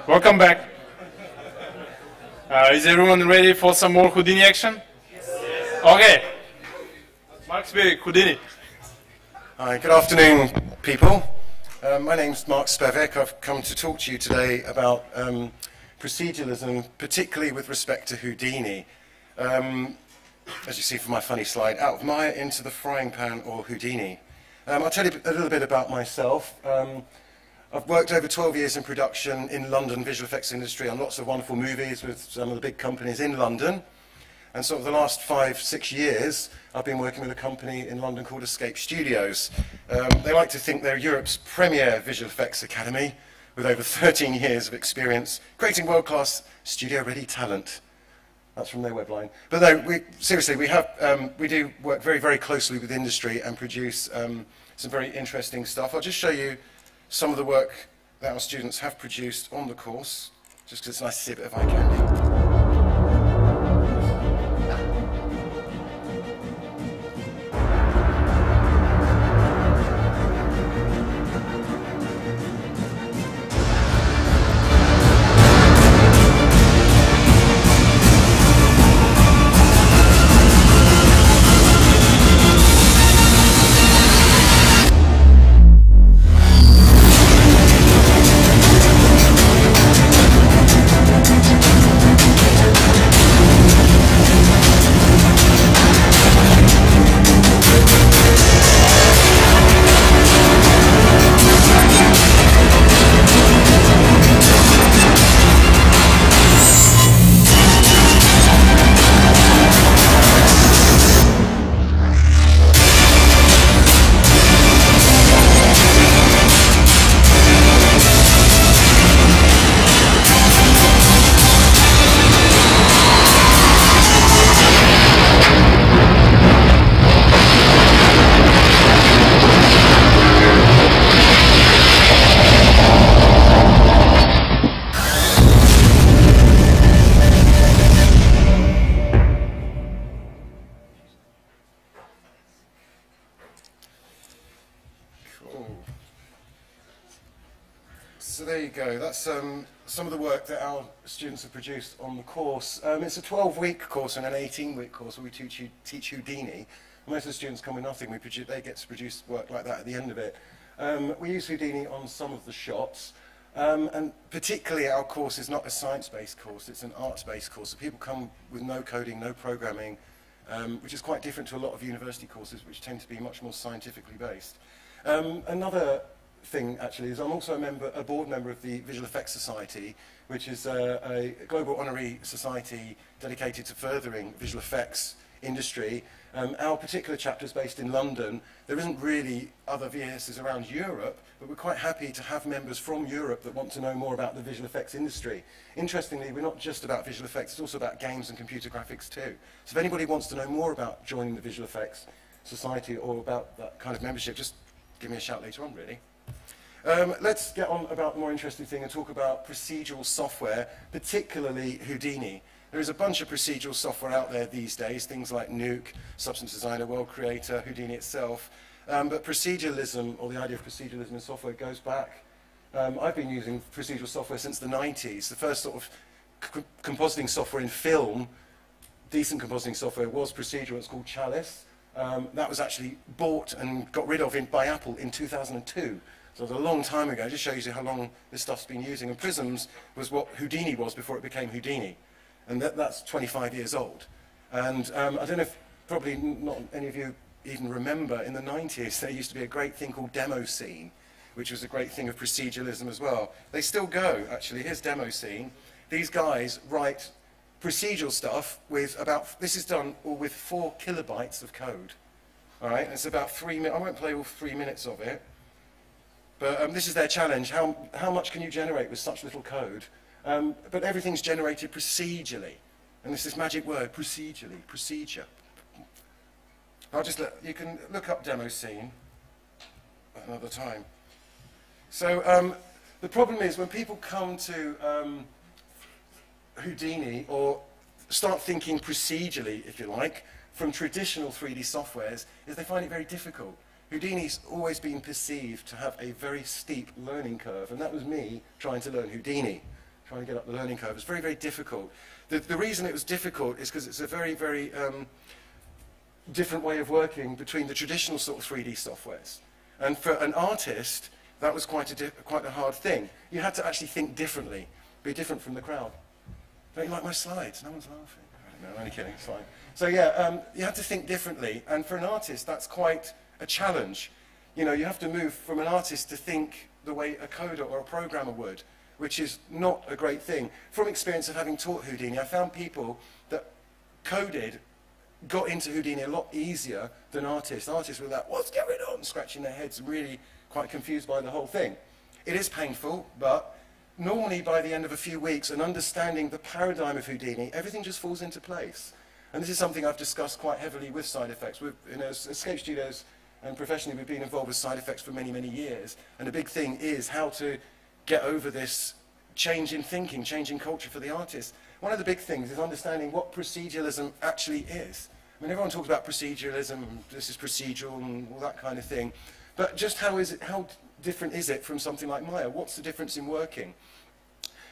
Welcome back. Is everyone ready for some more Houdini action? Yes. Okay. Mark Spevick, Houdini. Hi, good afternoon, people. My name's Mark Spevick. I've come to talk to you today about proceduralism, particularly with respect to Houdini. As you see from my funny slide, out of Maya into the frying pan, or Houdini. I'll tell you a little bit about myself. I've worked over 12 years in production in London visual effects industry on lots of wonderful movies with some of the big companies in London. And sort of the last 5-6 years, I've been working with a company in London called Escape Studios. They like to think they're Europe's premier visual effects academy with over 13 years of experience creating world-class studio-ready talent. That's from their webline. But no, seriously, we do work very, very closely with industry and produce some very interesting stuff. I'll just show you some of the work that our students have produced on the course, just because it's nice to see a bit of eye candy. So there you go, that's some of the work that our students have produced on the course. It's a 12-week course and an 18-week course where we teach Houdini. Most of the students come with nothing, they get to produce work like that at the end of it. We use Houdini on some of the shots, and particularly our course is not a science-based course, it's an arts-based course. So people come with no coding, no programming, which is quite different to a lot of university courses which tend to be much more scientifically based. Another thing actually is I'm also a board member of the Visual Effects Society, which is a global honorary society dedicated to furthering visual effects industry. Our particular chapter is based in London. There isn't really other VSs around Europe, but we're quite happy to have members from Europe that want to know more about the visual effects industry. Interestingly, we're not just about visual effects, it's also about games and computer graphics too. So if anybody wants to know more about joining the Visual Effects Society or about that kind of membership, just give me a shout later on, really. Let's get on about the more interesting thing and talk about procedural software, particularly Houdini. There is a bunch of procedural software out there these days, things like Nuke, Substance Designer, World Creator, Houdini itself. But proceduralism, or the idea of proceduralism in software, goes back. I've been using procedural software since the 90s. The first sort of compositing software in film, decent compositing software, was procedural. It's called Chalice. That was actually bought and got rid of by Apple in 2002. So it was a long time ago. It just shows you how long this stuff's been using. And Prisms was what Houdini was before it became Houdini. And that's 25 years old. And I don't know if probably not any of you even remember, in the 90s there used to be a great thing called Demo Scene, which was a great thing of proceduralism as well. They still go, actually. Here's Demo Scene. These guys write procedural stuff with about, this is done all with 4 kilobytes of code. All right, it's about 3 minutes. I won't play all 3 minutes of it. But this is their challenge. How much can you generate with such little code? But everything's generated procedurally. And there's this magic word, procedurally, procedure. You can look up Demo Scene another time. So the problem is when people come to Houdini or start thinking procedurally, if you like, from traditional 3D softwares, is they find it very difficult. Houdini's always been perceived to have a very steep learning curve, and that was me trying to learn Houdini. trying to get up the learning curve. It's very, very difficult. The reason it was difficult is because it's a very, very different way of working between the traditional sort of 3D softwares. And for an artist, that was quite a hard thing. You had to actually think differently, be different from the crowd. Don't you like my slides? No one's laughing. I don't know, I'm only kidding, it's fine. So yeah, you have to think differently, and for an artist, that's quite a challenge. You know, you have to move from an artist to think the way a coder or a programmer would, which is not a great thing. From experience of having taught Houdini, I found people that coded got into Houdini a lot easier than artists. Artists were like, what's going on? Scratching their heads, really quite confused by the whole thing. It is painful, but normally by the end of a few weeks and understanding the paradigm of Houdini, everything just falls into place. And this is something I've discussed quite heavily with SideFX. As Escape Studios and professionally, we've been involved with SideFX for many, many years. And the big thing is how to get over this change in thinking, change in culture for the artist. One of the big things is understanding what proceduralism actually is. I mean, everyone talks about proceduralism, this is procedural and all that kind of thing. But just how different is it from something like Maya? What's the difference in working?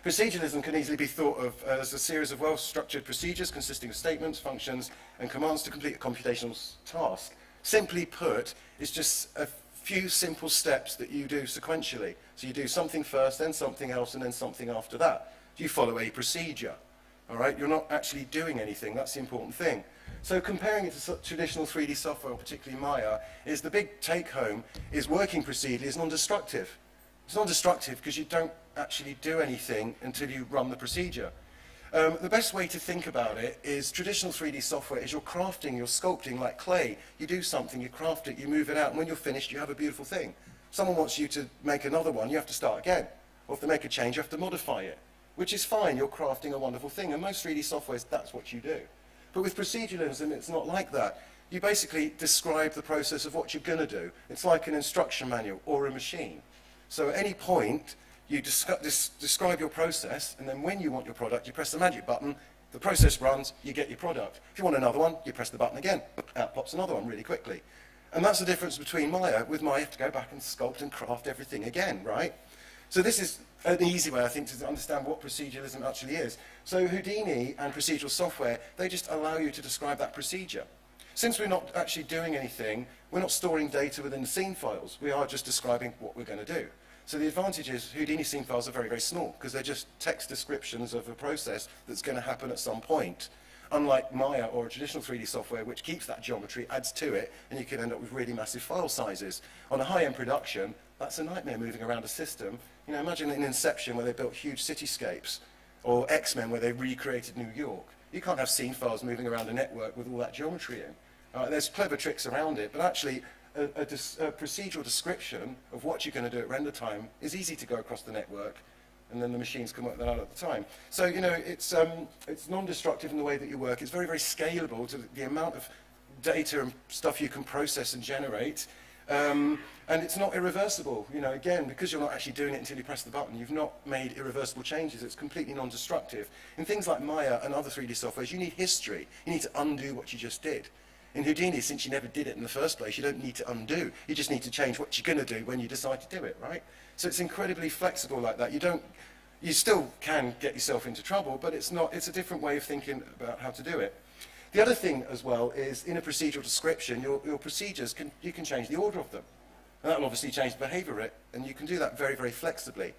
Proceduralism can easily be thought of as a series of well-structured procedures consisting of statements, functions, and commands to complete a computational task. Simply put, it's just a few simple steps that you do sequentially. So you do something first, then something else, and then something after that. You follow a procedure. All right? You're not actually doing anything. That's the important thing. So comparing it to traditional 3D software, particularly Maya, is the big take-home is working procedurally is non-destructive. It's non-destructive because you don't actually do anything until you run the procedure. The best way to think about it is traditional 3D software is you're crafting, you're sculpting like clay. You do something, you craft it, you move it out, and when you're finished, you have a beautiful thing. Someone wants you to make another one, you have to start again. Or if they make a change, you have to modify it, which is fine. You're crafting a wonderful thing, and most 3D softwares, that's what you do. But with proceduralism, it's not like that. You basically describe the process of what you're going to do. It's like an instruction manual or a machine. So at any point, you describe your process, and then when you want your product, you press the magic button, the process runs, you get your product. If you want another one, you press the button again. Out pops another one really quickly. And that's the difference between Maya. With Maya, you have to go back and sculpt and craft everything again, right? So this is an easy way, I think, to understand what proceduralism actually is. So Houdini and procedural software, they just allow you to describe that procedure. Since we're not actually doing anything, we're not storing data within the scene files. We are just describing what we're going to do. So the advantage is Houdini scene files are very, very small because they're just text descriptions of a process that's going to happen at some point. Unlike Maya or a traditional 3D software, which keeps that geometry, adds to it, and you can end up with really massive file sizes. On a high-end production, that's a nightmare moving around a system. You know, imagine in Inception where they built huge cityscapes, or X-Men where they recreated New York. You can't have scene files moving around a network with all that geometry in. There's clever tricks around it, but actually a procedural description of what you're going to do at render time is easy to go across the network, and then the machines can work that out at the time. So, you know, it's non-destructive in the way that you work. It's very, very scalable to the amount of data and stuff you can process and generate. And it's not irreversible. You know, again, because you're not actually doing it until you press the button, you've not made irreversible changes. It's completely non-destructive. In things like Maya and other 3D softwares, you need history. You need to undo what you just did. In Houdini, since you never did it in the first place, you don't need to undo. You just need to change what you're going to do when you decide to do it, right? So it's incredibly flexible like that. You still can get yourself into trouble, but it's a different way of thinking about how to do it. The other thing as well is in a procedural description, your procedures, you can change the order of them. And that will obviously change the behavior of it, and you can do that very, very flexibly.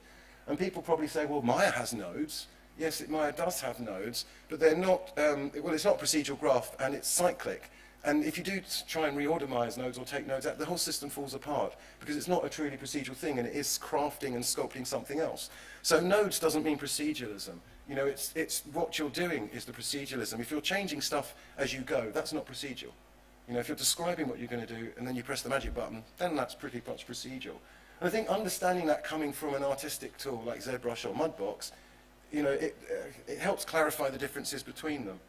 And people probably say, well, Maya has nodes. Yes, Maya does have nodes, but they're not, well, it's not a procedural graph, and it's cyclic. And if you do try and reorder Maya's nodes or take nodes out, the whole system falls apart because it's not a truly procedural thing, and it is crafting and sculpting something else. So nodes doesn't mean proceduralism. You know, it's what you're doing is the proceduralism. If you're changing stuff as you go, that's not procedural. You know, if you're describing what you're going to do and then you press the magic button, then that's pretty much procedural. And I think understanding that coming from an artistic tool like ZBrush or Mudbox, you know, it helps clarify the differences between them.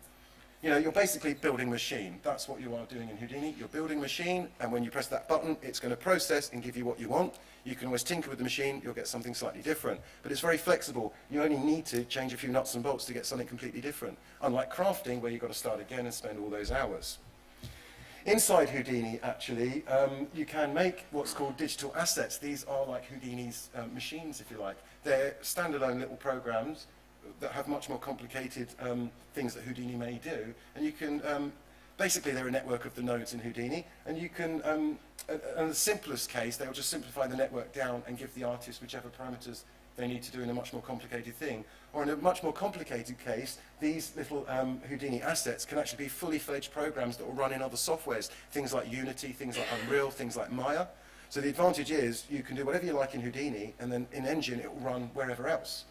You know, you're basically building a machine. That's what you are doing in Houdini. You're building a machine, and when you press that button, it's going to process and give you what you want. You can always tinker with the machine. You'll get something slightly different. But it's very flexible. You only need to change a few nuts and bolts to get something completely different. Unlike crafting, where you've got to start again and spend all those hours. Inside Houdini, actually, you can make what's called digital assets. These are like Houdini's machines, if you like. They're standalone little programs that have much more complicated things that Houdini may do. And you can, basically, they're a network of the nodes in Houdini. And you can, in the simplest case, they'll just simplify the network down and give the artist whichever parameters they need to do in a much more complicated thing. Or in a much more complicated case, these little Houdini assets can actually be fully fledged programs that will run in other softwares, things like Unity, things like Unreal, things like Maya. So the advantage is you can do whatever you like in Houdini, and then in Engine it will run wherever else,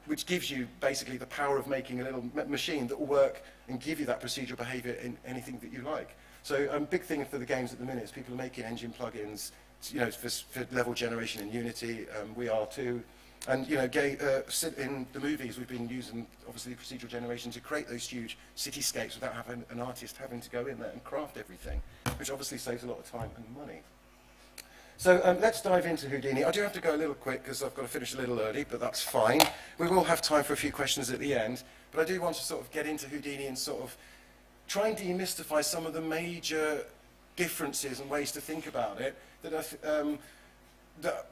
which gives you basically the power of making a little machine that will work and give you that procedural behavior in anything that you like. So big thing for the games at the minute is people are making Engine plugins, you know, for level generation in Unity. We are too. And you know, in the movies, we've been using obviously procedural generation to create those huge cityscapes without having an artist having to go in there and craft everything, which obviously saves a lot of time and money. So let's dive into Houdini. I do have to go a little quick because I've got to finish a little early, but that's fine. We will have time for a few questions at the end, but I do want to sort of get into Houdini and sort of try and demystify some of the major differences and ways to think about it that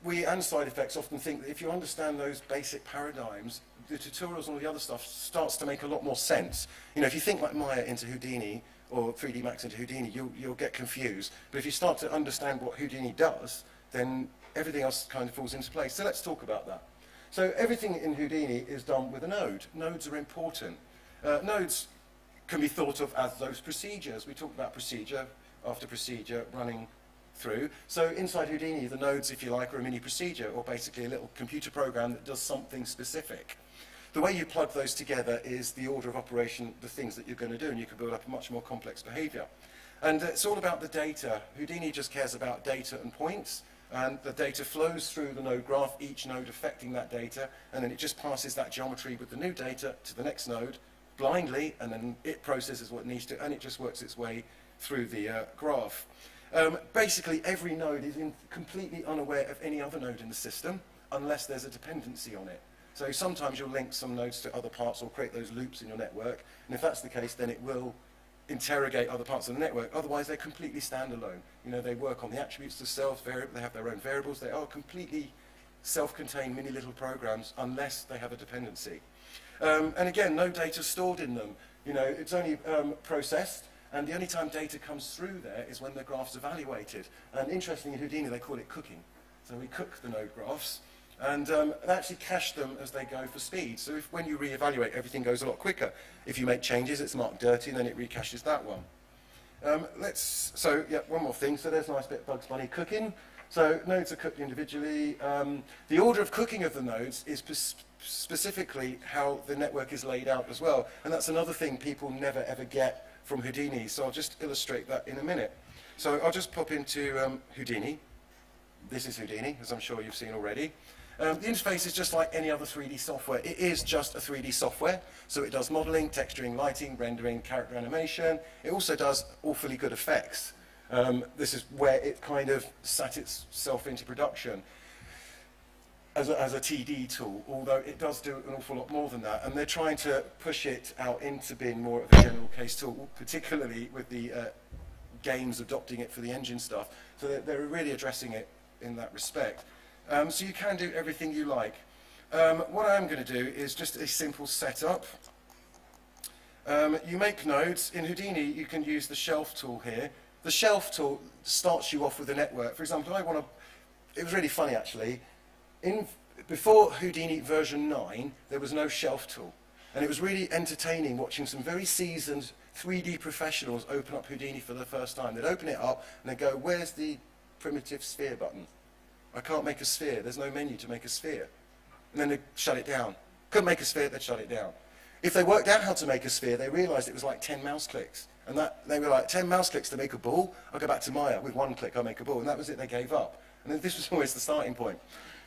we and SideFX often think that if you understand those basic paradigms, the tutorials and all the other stuff starts to make a lot more sense. You know, if you think like Maya into Houdini or 3D Max into Houdini, you'll get confused. But if you start to understand what Houdini does, then everything else kind of falls into place. So let's talk about that. So everything in Houdini is done with a node. Nodes are important. Nodes can be thought of as those procedures. We talk about procedure after procedure running through. So inside Houdini, the nodes, if you like, are a mini procedure, or basically a little computer program that does something specific. The way you plug those together is the order of operation, the things that you're going to do, and you can build up a much more complex behavior. And it's all about the data. Houdini just cares about data and points, and the data flows through the node graph, each node affecting that data, and then it just passes that geometry with the new data to the next node blindly, and then it processes what it needs to, and it just works its way through the graph. Basically, every node is completely unaware of any other node in the system unless there's a dependency on it. So sometimes you'll link some nodes to other parts or create those loops in your network, and if that's the case, then it will interrogate other parts of the network. Otherwise, they're completely standalone. You know, they work on the attributes themselves, they have their own variables, they are completely self-contained mini little programs unless they have a dependency. And again, no data stored in them. You know, it's only processed, and the only time data comes through there is when the graph's evaluated. And interestingly, in Houdini, they call it cooking. So we cook the node graphs, and they actually cache them as they go for speed. So if when you re-evaluate, everything goes a lot quicker. If you make changes, it's marked dirty, and then it recaches that one. So yeah, one more thing. So there's a nice bit of Bugs Bunny cooking. So nodes are cooked individually. The order of cooking of the nodes is specifically how the network is laid out as well. And that's another thing people never ever get from Houdini. So I'll just illustrate that in a minute. So I'll just pop into Houdini. This is Houdini, as I'm sure you've seen already. The interface is just like any other 3D software. It is just a 3D software. So it does modeling, texturing, lighting, rendering, character animation. It also does awfully good effects. This is where it kind of sat itself into production as a TD tool, although it does do an awful lot more than that. And they're trying to push it out into being more of a general case tool, particularly with the games adopting it for the engine stuff. So they're really addressing it in that respect. So you can do everything you like. What I'm going to do is just a simple setup. You make nodes. In Houdini, you can use the shelf tool here. The shelf tool starts you off with a network. For example, it was really funny actually. Before Houdini version 9, there was no shelf tool. And it was really entertaining watching some very seasoned 3D professionals open up Houdini for the first time. They'd open it up and they'd go, where's the primitive sphere button? I can't make a sphere. There's no menu to make a sphere. And then they'd shut it down. Couldn't make a sphere, they'd shut it down. If they worked out how to make a sphere, they realized it was like 10 mouse clicks. And they were like, 10 mouse clicks to make a ball? I'll go back to Maya. With one click, I'll make a ball. And that was it, they gave up. And then this was always the starting point.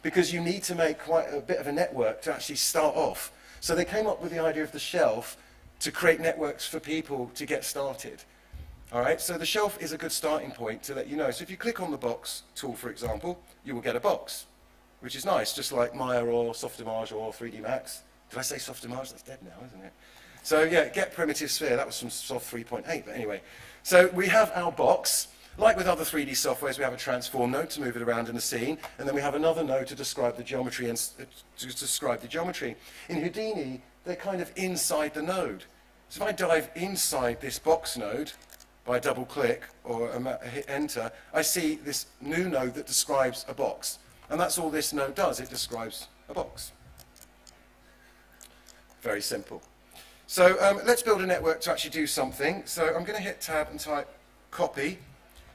Because you need to make quite a bit of a network to actually start off. So they came up with the idea of the shelf to create networks for people to get started. All right, so the shelf is a good starting point to let you know. So if you click on the box tool, for example, you will get a box, which is nice, just like Maya or Softimage or 3D Max. Did I say Softimage? That's dead now, isn't it? So yeah, get primitive sphere, that was from Soft 3.8, but anyway. So we have our box. Like with other 3D softwares, we have a transform node to move it around in the scene, and then we have another node to describe the geometry In Houdini, they're kind of inside the node. So if I dive inside this box node by a double click or hit enter, I see this new node that describes a box. And that's all this node does, it describes a box. Very simple. So let's build a network to actually do something. So I'm going to hit tab and type copy.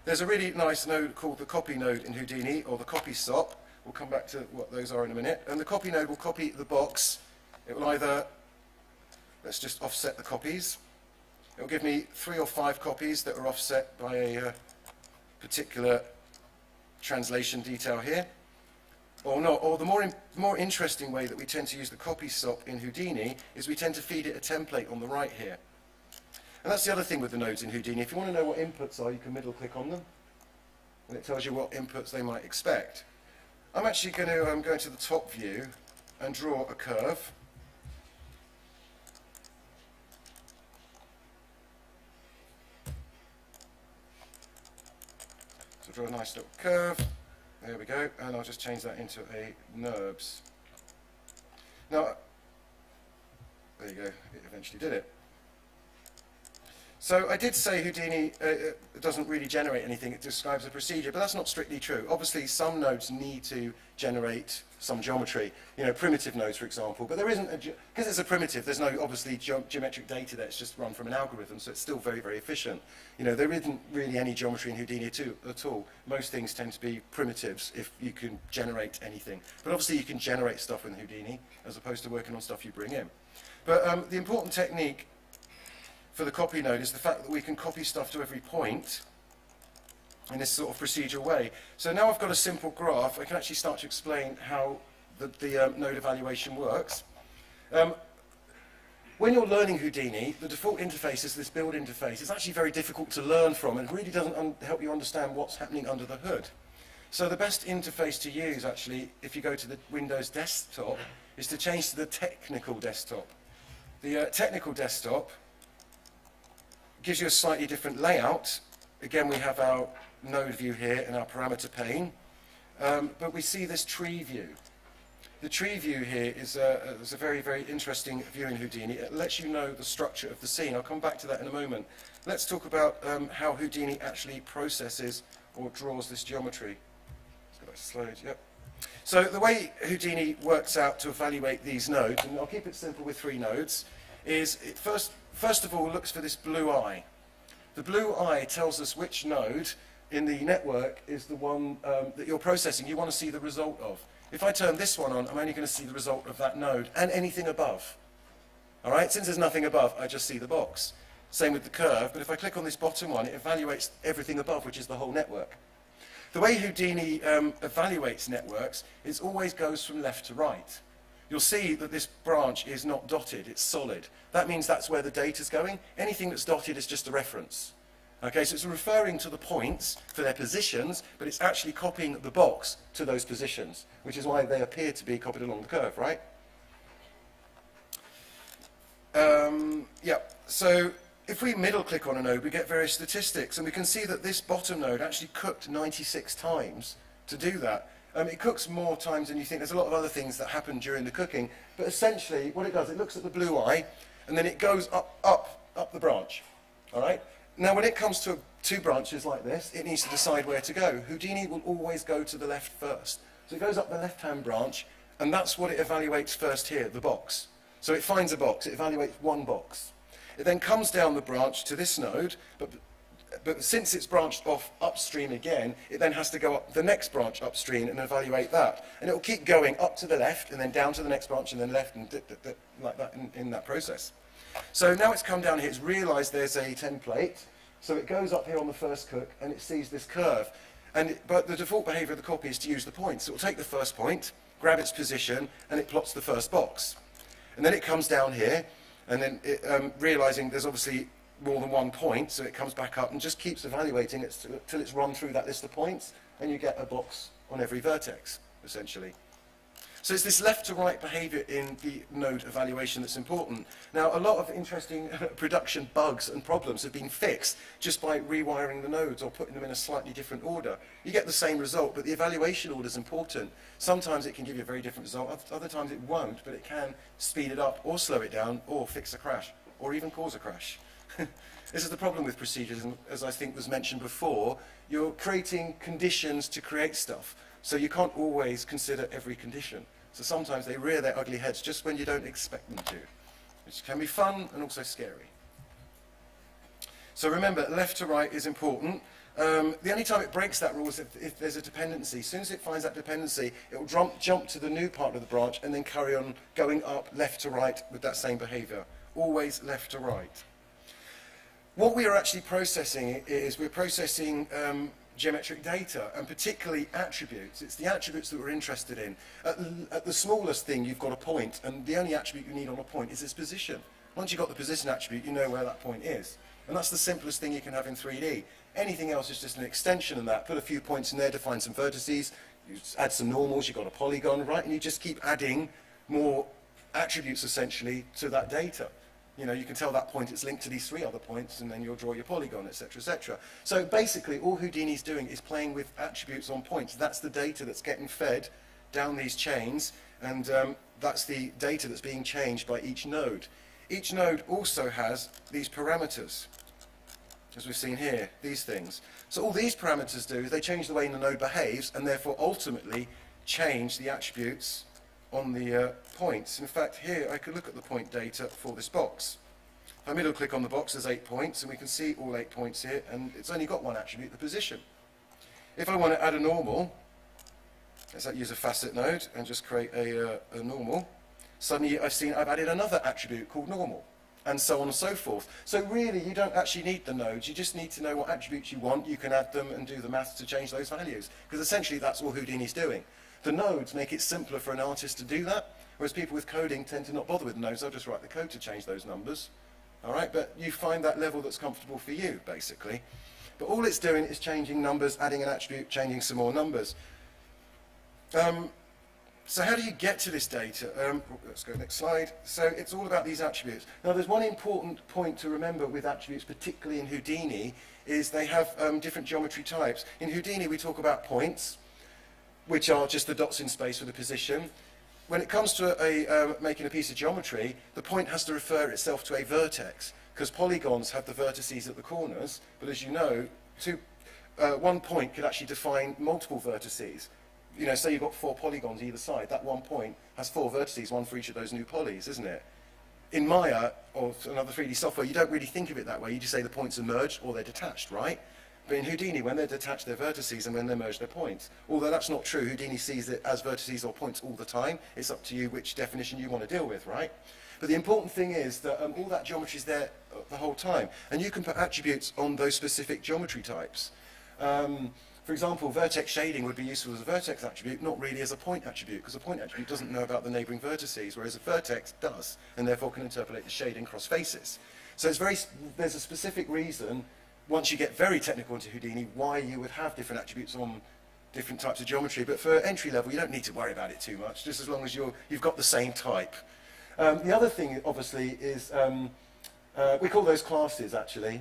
There's a really nice node called the copy node in Houdini, or the copy stop. We'll come back to what those are in a minute. And the copy node will copy the box. It will either, let's just offset the copies. It will give me 3 or 5 copies that are offset by a particular translation detail here. Or not. Or the more interesting way that we tend to use the copy stop in Houdini is we tend to feed it a template on the right here. And that's the other thing with the nodes in Houdini. If you want to know what inputs are, you can middle click on them, and it tells you what inputs they might expect. I'm actually going to go into the top view and draw a curve. So draw a nice little curve. There we go, and I'll just change that into a NURBS. Now, there you go, it eventually did it. So I did say Houdini doesn't really generate anything, it describes a procedure, but that's not strictly true. Obviously some nodes need to generate some geometry, you know, primitive nodes for example, but there isn't, because it's a primitive, there's no obviously geometric data there, it's just run from an algorithm, so it's still very, very efficient. You know, there isn't really any geometry in Houdini at all. Most things tend to be primitives if you can generate anything. But obviously you can generate stuff in Houdini as opposed to working on stuff you bring in. But the important technique for the copy node is the fact that we can copy stuff to every point in this sort of procedural way. So now I've got a simple graph, I can actually start to explain how the node evaluation works. When you're learning Houdini, the default interface is this build interface. It's actually very difficult to learn from, and it really doesn't help you understand what's happening under the hood. So the best interface to use, actually, if you go to the Windows desktop, is to change to the technical desktop. The technical desktop gives you a slightly different layout. Again, we have our node view here and our parameter pane, but we see this tree view. The tree view here is a very, very interesting view in Houdini. It lets you know the structure of the scene. I'll come back to that in a moment. Let's talk about how Houdini actually processes or draws this geometry. Let's go back to slides, yep. So the way Houdini works out to evaluate these nodes, and I'll keep it simple with 3 nodes, is it first of all looks for this blue eye. The blue eye tells us which node in the network is the one that you're processing, you want to see the result of. If I turn this one on, I'm only going to see the result of that node and anything above. All right, since there's nothing above, I just see the box. Same with the curve, but if I click on this bottom one, it evaluates everything above, which is the whole network. The way Houdini evaluates networks is always goes from left to right. You'll see that this branch is not dotted, it's solid. That means that's where the data's going. Anything that's dotted is just a reference. Okay, so it's referring to the points for their positions, but it's actually copying the box to those positions, which is why they appear to be copied along the curve, right? Yeah, so if we middle click on a node, we get various statistics, and we can see that this bottom node actually cooked 96 times to do that. It cooks more times than you think. There's a lot of other things that happen during the cooking, but essentially what it does, it looks at the blue eye, and then it goes up the branch, all right? Now when it comes to 2 branches like this, it needs to decide where to go. Houdini will always go to the left first. So it goes up the left-hand branch, and that's what it evaluates first here, the box. So it finds a box, it evaluates one box. It then comes down the branch to this node, but since it's branched off upstream again, it then has to go up the next branch upstream and evaluate that. And it will keep going up to the left, and then down to the next branch, and then left, and like that in that process. So now it's come down here, it's realised there's a template, so it goes up here on the first cook, and it sees this curve. But the default behaviour of the copy is to use the points. It will take the first point, grab its position, and it plots the first box. And then it comes down here, and then realising there's obviously more than one point, so it comes back up and just keeps evaluating it till it's run through that list of points, and you get a box on every vertex, essentially. So it's this left to right behavior in the node evaluation that's important. Now, a lot of interesting production bugs and problems have been fixed just by rewiring the nodes or putting them in a slightly different order. You get the same result, but the evaluation order is important. Sometimes it can give you a very different result, other times it won't, but it can speed it up or slow it down or fix a crash or even cause a crash. This is the problem with procedures, and as I think was mentioned before, you're creating conditions to create stuff, so you can't always consider every condition. So sometimes they rear their ugly heads just when you don't expect them to, which can be fun and also scary. So remember, left to right is important. The only time it breaks that rule is if there's a dependency. As soon as it finds that dependency, it will jump to the new part of the branch and then carry on going up left to right with that same behavior. Always left to right. What we are actually processing is we're processing geometric data, and particularly attributes. It's the attributes that we're interested in. At the smallest thing, you've got a point, and the only attribute you need on a point is its position. Once you've got the position attribute, you know where that point is. And that's the simplest thing you can have in 3D. Anything else is just an extension of that. Put a few points in there, define some vertices, you add some normals, you've got a polygon, right? And you just keep adding more attributes, essentially, to that data. You know, you can tell that point it's linked to these 3 other points, and then you'll draw your polygon, etc., etc. So basically, all Houdini's doing is playing with attributes on points. That's the data that's getting fed down these chains, and that's the data that's being changed by each node. Each node also has these parameters, as we've seen here, these things. So all these parameters do is they change the way the node behaves, and therefore ultimately change the attributes on the points. In fact, here I could look at the point data for this box. If I middle click on the box, there's 8 points, and we can see all 8 points here, and it's only got one attribute, the position. If I want to add a normal, let's use a facet node and just create a normal. Suddenly I've added another attribute called normal, and so on and so forth. So really, you don't actually need the nodes, you just need to know what attributes you want. You can add them and do the maths to change those values, because essentially that's all Houdini's doing. The nodes make it simpler for an artist to do that, whereas people with coding tend to not bother with the nodes. They'll just write the code to change those numbers. All right, but you find that level that's comfortable for you, basically. But all it's doing is changing numbers, adding an attribute, changing some more numbers. So how do you get to this data? Let's go next slide. So it's all about these attributes. Now there's one important point to remember with attributes, particularly in Houdini, is they have different geometry types. In Houdini we talk about points, which are just the dots in space with a position. When it comes to making a piece of geometry, the point has to refer itself to a vertex, because polygons have the vertices at the corners, but as you know, one point could actually define multiple vertices. You know, say you've got 4 polygons either side, that one point has 4 vertices, one for each of those new polys, isn't it? In Maya, or another 3D software, you don't really think of it that way. You just say the points are merged or they're detached, right? But in Houdini, when they're detached, they're vertices, and when they're merged, they're points. Although that's not true, Houdini sees it as vertices or points all the time. It's up to you which definition you want to deal with, right? But the important thing is that all that geometry is there the whole time, and you can put attributes on those specific geometry types. For example, vertex shading would be useful as a vertex attribute, not really as a point attribute, because a point attribute doesn't know about the neighbouring vertices, whereas a vertex does, and therefore can interpolate the shading across faces. So there's a specific reason, once you get very technical into Houdini, why you would have different attributes on different types of geometry. But for entry level, you don't need to worry about it too much, just as long as you've got the same type. The other thing, obviously, is we call those classes, actually,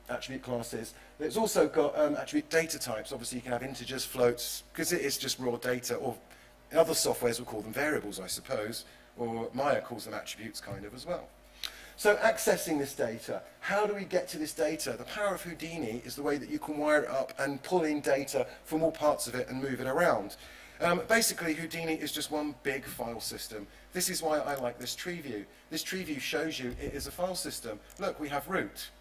attribute classes. It's also got attribute data types. Obviously, you can have integers, floats, because it is just raw data, or in other softwares, we'll call them variables, I suppose, or Maya calls them attributes, kind of, as well. So accessing this data, how do we get to this data? The power of Houdini is the way that you can wire it up and pull in data from all parts of it and move it around. Basically, Houdini is just one big file system. This is why I like this tree view. This tree view shows you it is a file system. Look, we have root,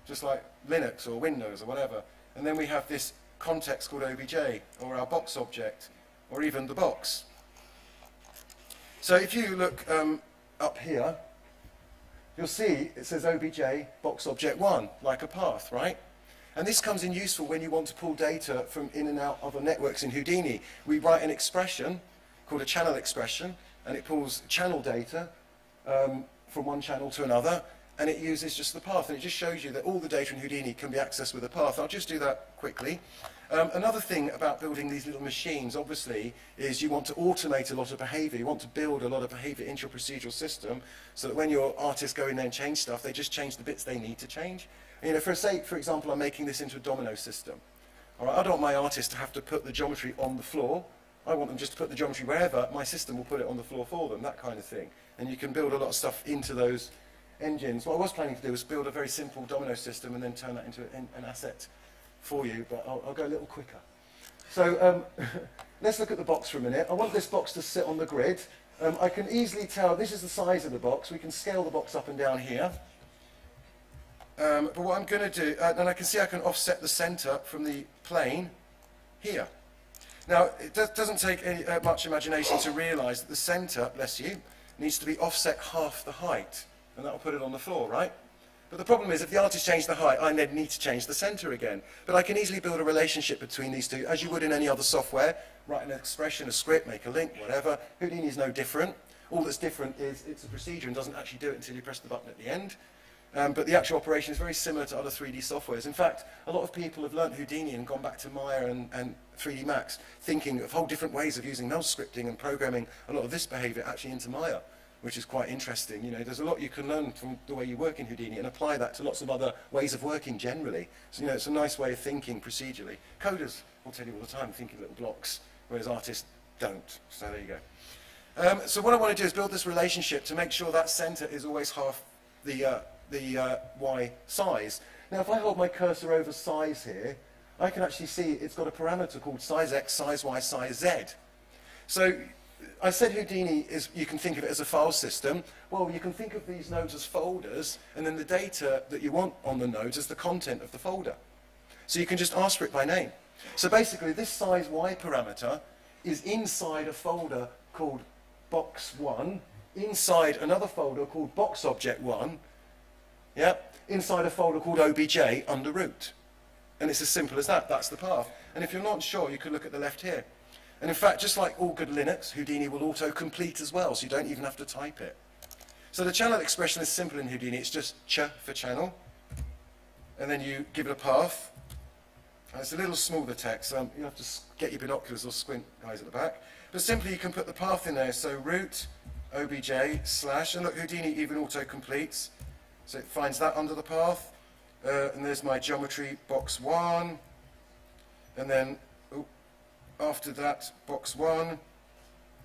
just like Linux or Windows or whatever. And then we have this context called OBJ, or our box object, or even the box. So if you look up here, you'll see it says OBJ box object 1, like a path, right? And this comes in useful when you want to pull data from in and out other networks in Houdini. We write an expression called a channel expression, and it pulls channel data from one channel to another, and it uses just the path. And it just shows you that all the data in Houdini can be accessed with a path. I'll just do that quickly. Another thing about building these little machines, obviously, is you want to automate a lot of behavior. You want to build a lot of behavior into your procedural system so that when your artists go in there and change stuff, they just change the bits they need to change. You know, for example, I'm making this into a domino system. All right, I don't want my artist to have to put the geometry on the floor. I want them just to put the geometry wherever. My system will put it on the floor for them, that kind of thing. And you can build a lot of stuff into those engines. What I was planning to do was build a very simple domino system and then turn that into an asset for you, but I'll go a little quicker. So let's look at the box for a minute. I want this box to sit on the grid. I can easily tell, this is the size of the box. We can scale the box up and down here. But what I'm going to do, and I can see I can offset the center from the plane here. Now, it doesn't take much imagination to realize that the center, bless you, needs to be offset half the height, and that will put it on the floor, right? But the problem is, if the artist changed the height, I then need to change the center again. But I can easily build a relationship between these two, as you would in any other software. Write an expression, a script, make a link, whatever. Houdini is no different. All that's different is it's a procedure and doesn't actually do it until you press the button at the end. But the actual operation is very similar to other 3D softwares. In fact, a lot of people have learnt Houdini and gone back to Maya and 3D Max, thinking of whole different ways of using mouse scripting and programming a lot of this behavior actually into Maya, which is quite interesting. You know, there's a lot you can learn from the way you work in Houdini and apply that to lots of other ways of working generally. So, you know, it's a nice way of thinking procedurally. Coders will tell you all the time, thinking little blocks, whereas artists don't. So there you go. So what I want to do is build this relationship to make sure that center is always half the Y size. Now, if I hold my cursor over size here, I can actually see it's got a parameter called size X, size Y, size Z. So I said Houdini is, you can think of it as a file system. Well, you can think of these nodes as folders, and then the data that you want on the nodes is the content of the folder. So you can just ask for it by name. So basically, this size Y parameter is inside a folder called box1, inside another folder called boxobject1, yeah, inside a folder called obj under root. And it's as simple as that. That's the path. And if you're not sure, you can look at the left here. And in fact, just like all good Linux, Houdini will auto-complete as well, so you don't even have to type it. So the channel expression is simple in Houdini. It's just ch for channel. And then you give it a path. And it's a little smaller text, so you have to get your binoculars or squint, guys at the back. But simply you can put the path in there. So root, obj, slash, and look, Houdini even auto-completes. So it finds that under the path. And there's my geometry, box 1. And then after that, box 1,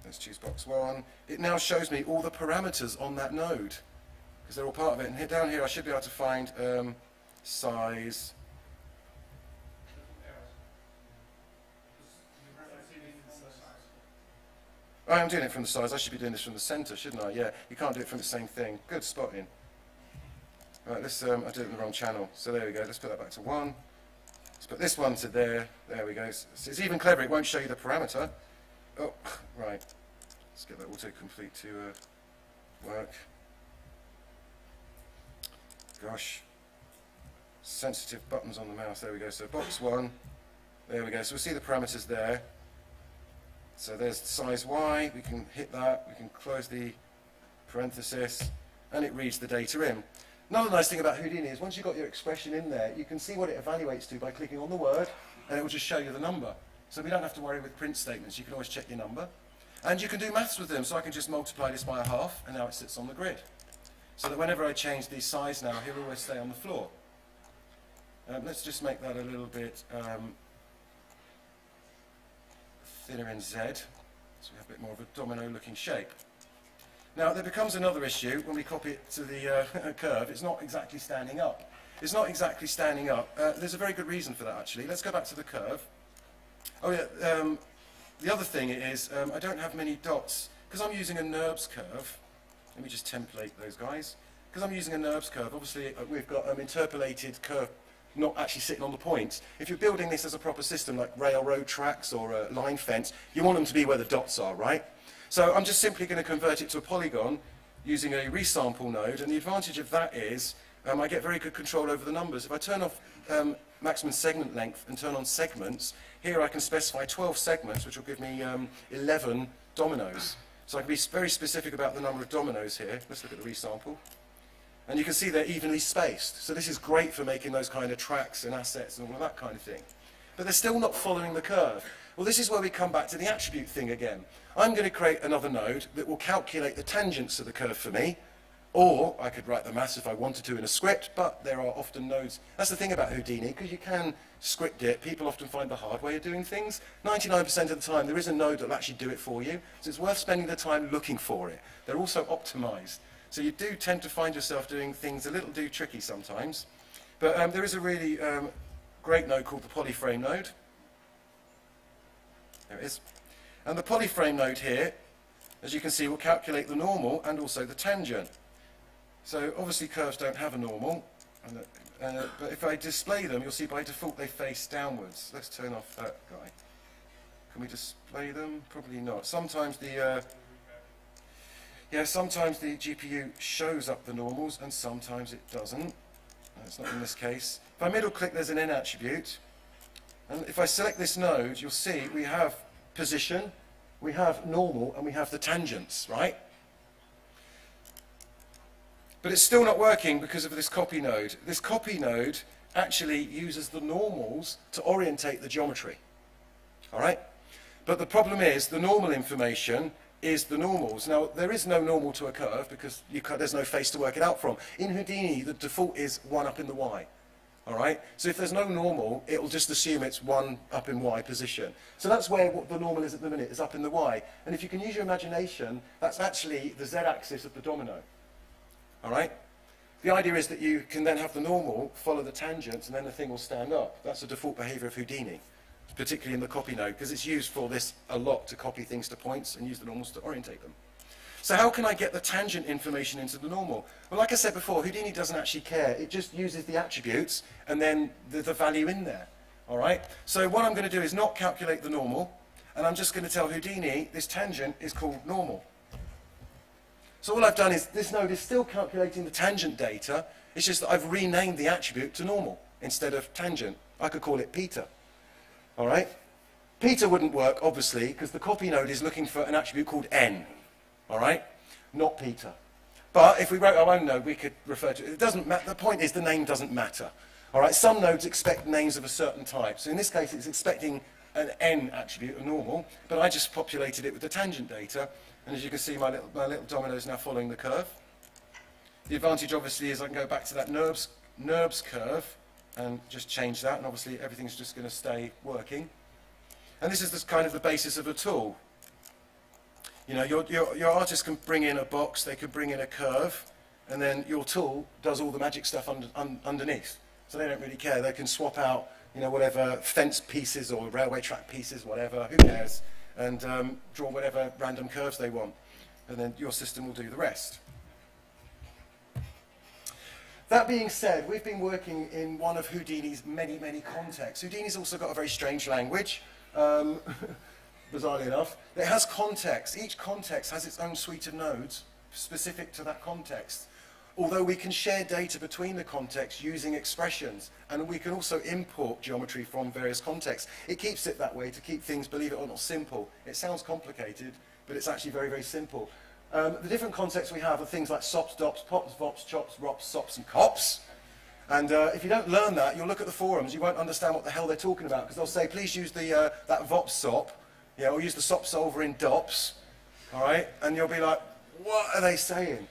let's choose box 1. It now shows me all the parameters on that node, because they're all part of it. And down here, I should be able to find size. Oh, I'm doing it from the size. I should be doing this from the center, shouldn't I? Yeah, you can't do it from the same thing. Good spotting. Right, let's, I did it in the wrong channel. So there we go. Let's put that back to 1. Let's put this one to there. There we go. So it's even clever. It won't show you the parameter. Oh, right. Let's get that autocomplete to work. Gosh. Sensitive buttons on the mouse. There we go. So box 1. There we go. So we'll see the parameters there. So there's size Y. We can hit that. We can close the parenthesis. And it reads the data in. Another nice thing about Houdini is once you've got your expression in there, you can see what it evaluates to by clicking on the word, and it will just show you the number. So we don't have to worry with print statements. You can always check your number. And you can do maths with them, so I can just multiply this by a half, and now it sits on the grid. So that whenever I change the size now, he'll always stay on the floor. Let's just make that a little bit thinner in Z, so we have a bit more of a domino-looking shape. Now, there becomes another issue when we copy it to the curve. It's not exactly standing up. It's not exactly standing up. There's a very good reason for that, actually. Let's go back to the curve. Oh, yeah. The other thing is I don't have many dots. Because I'm using a NURBS curve, let me just template those guys. Because I'm using a NURBS curve, obviously we've got an interpolated curve not actually sitting on the points. If you're building this as a proper system, like railroad tracks or a line fence, you want them to be where the dots are, right? So I'm just simply going to convert it to a polygon using a resample node, and the advantage of that is I get very good control over the numbers. If I turn off maximum segment length and turn on segments, here I can specify 12 segments, which will give me 11 dominoes. So I can be very specific about the number of dominoes here. Let's look at the resample. And you can see they're evenly spaced. So this is great for making those kind of tracks and assets and all of that kind of thing. but they're still not following the curve. Well, this is where we come back to the attribute thing again. I'm going to create another node that will calculate the tangents of the curve for me, or I could write the maths if I wanted to in a script, but there are often nodes. That's the thing about Houdini, because you can script it, people often find the hard way of doing things. 99% of the time, there is a node that will actually do it for you, so it's worth spending the time looking for it. They're also optimized. So you do tend to find yourself doing things a little too tricky sometimes. But there is a really great node called the polyframe node. There it is. And the polyframe node here, as you can see, will calculate the normal and also the tangent. So obviously curves don't have a normal, but if I display them, you'll see by default they face downwards. Let's turn off that guy. Can we display them? Probably not. Sometimes the sometimes the GPU shows up the normals and sometimes it doesn't. That's not in this case. If I middle click, there's an N attribute. And if I select this node, you'll see we have position, we have normal, and we have the tangents, right? But it's still not working because of this copy node. This copy node actually uses the normals to orientate the geometry. All right? But the problem is the normal information is the normals. Now, there is no normal to a curve because there's no face to work it out from. In Houdini, the default is 1 up in the Y. All right? So if there's no normal, it'll just assume it's 1 up in Y position. So that's where what the normal is at the minute, is up in the Y. And if you can use your imagination, that's actually the Z-axis of the domino. All right? The idea is that you can then have the normal follow the tangents and then the thing will stand up. That's the default behavior of Houdini, particularly in the copy node, because it's used for this a lot, to copy things to points and use the normals to orientate them. So how can I get the tangent information into the normal? Well, like I said before, Houdini doesn't actually care. It just uses the attributes and then the value in there. All right? So what I'm going to do is not calculate the normal, and I'm just going to tell Houdini this tangent is called normal. So all I've done is, this node is still calculating the tangent data, it's just that I've renamed the attribute to normal instead of tangent. I could call it Peter. All right? Peter wouldn't work, obviously, because the copy node is looking for an attribute called N. All right? Not Peter. But if we wrote our own node, we could refer to it. It doesn't matter. The point is the name doesn't matter. All right? Some nodes expect names of a certain type. So in this case, it's expecting an N attribute, a normal, but I just populated it with the tangent data. And as you can see, my little domino is now following the curve. The advantage, obviously, is I can go back to that NURBS curve and just change that, and obviously everything's just going to stay working. And this is kind of the basis of a tool. You know, your artist can bring in a box, they could bring in a curve, and then your tool does all the magic stuff underneath. So they don't really care. They can swap out, you know, whatever fence pieces or railway track pieces, whatever, who cares, and draw whatever random curves they want. And then your system will do the rest. That being said, we've been working in one of Houdini's many, many contexts. Houdini's also got a very strange language, bizarrely enough. It has context. Each context has its own suite of nodes specific to that context. Although we can share data between the contexts using expressions, and we can also import geometry from various contexts. It keeps it that way to keep things, believe it or not, simple. It sounds complicated, but it's actually very, very simple. The different contexts we have are things like SOPs, DOPs, POPs, VOPs, CHOPs, ROPs, SOPs, and COPs. And if you don't learn that, you'll look at the forums, you won't understand what the hell they're talking about, because they'll say, please use the, that VOP SOP, yeah, or use the SOP solver in DOPs, all right? And you'll be like, what are they saying?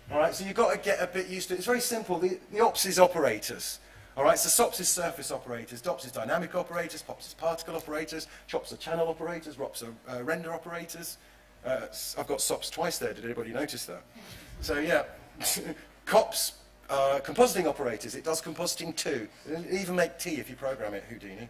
All right, so you've got to get a bit used to it. It's very simple. The OPS is operators. All right, so SOPs is surface operators, DOPs is dynamic operators, POPs is particle operators, CHOPs are channel operators, ROPs are render operators. I've got SOPs twice there. Did anybody notice that? So yeah, COPs are compositing operators. It does compositing too. It'll even make T if you program it, Houdini.